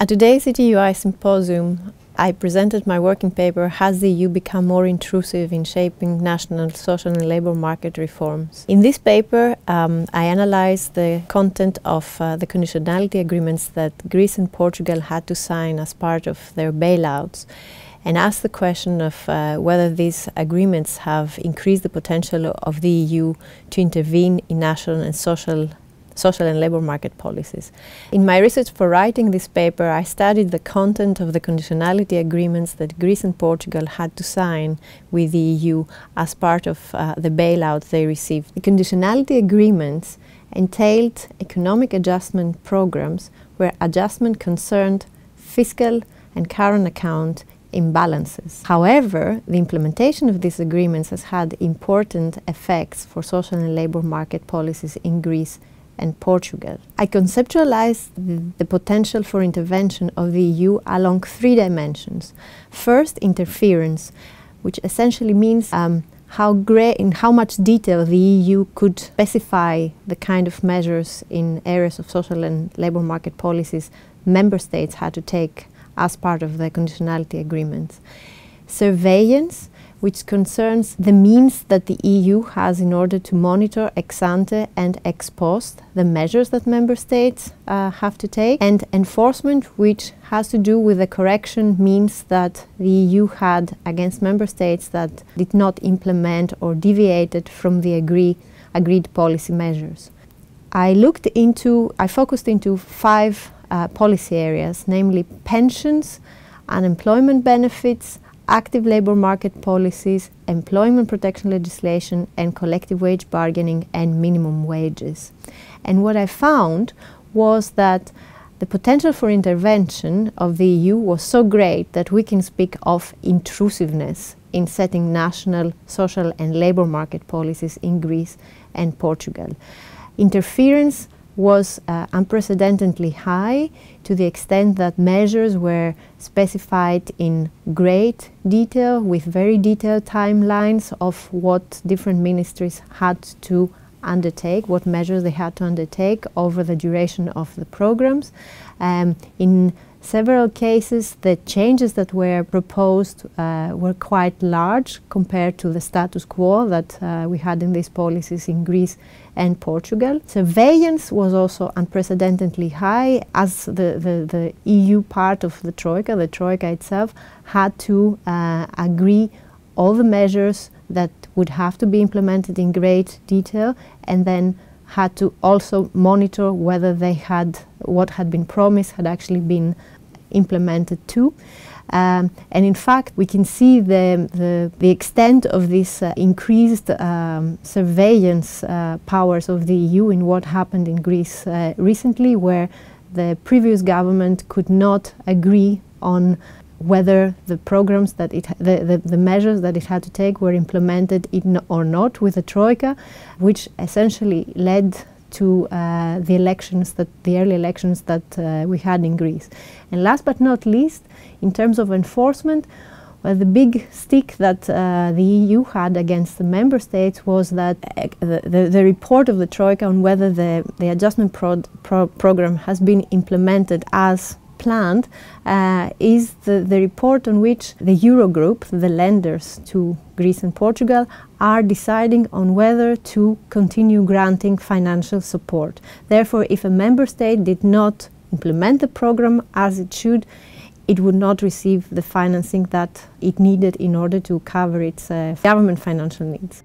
At today's ETUI symposium, I presented my working paper, Has the EU Become More Intrusive in Shaping National Social and Labour Market Reforms? In this paper, I analysed the content of the conditionality agreements that Greece and Portugal had to sign as part of their bailouts, and asked the question of whether these agreements have increased the potential of the EU to intervene in national and social and labour market policies. In my research for writing this paper, I studied the content of the conditionality agreements that Greece and Portugal had to sign with the EU as part of the bailout they received. The conditionality agreements entailed economic adjustment programs where adjustment concerned fiscal and current account imbalances. However, the implementation of these agreements has had important effects for social and labour market policies in Greece and Portugal. I conceptualized the potential for intervention of the EU along three dimensions. First, interference, which essentially means in how much detail the EU could specify the kind of measures in areas of social and labour market policies member states had to take as part of the conditionality agreements. Surveillance, which concerns the means that the EU has in order to monitor ex ante and ex post the measures that member states have to take, and enforcement, which has to do with the correction means that the EU had against member states that did not implement or deviated from the agreed policy measures. I focused into five policy areas, namely pensions, unemployment benefits, active labour market policies, employment protection legislation, and collective wage bargaining and minimum wages. And what I found was that the potential for intervention of the EU was so great that we can speak of intrusiveness in setting national, social and labour market policies in Greece and Portugal. Interference was unprecedentedly high, to the extent that measures were specified in great detail with very detailed timelines of what different ministries had to undertake, what measures they had to undertake over the duration of the programs. In several cases, the changes that were proposed were quite large compared to the status quo that we had in these policies in Greece and Portugal. Surveillance was also unprecedentedly high, as the EU part of the Troika itself, had to agree all the measures that would have to be implemented in great detail, and then had to also monitor whether what had been promised had actually been implemented too. And in fact, we can see the extent of this increased surveillance powers of the EU in what happened in Greece recently, where the previous government could not agree on whether the programs that the measures that it had to take were implemented or not with the Troika, which essentially led to the early elections that we had in Greece. And last but not least, in terms of enforcement, well, the big stick that the EU had against the member states was that the report of the Troika on whether the adjustment program has been implemented as planned is the report on which the Eurogroup, the lenders to Greece and Portugal, are deciding on whether to continue granting financial support. Therefore, if a member state did not implement the program as it should, it would not receive the financing that it needed in order to cover its government financial needs.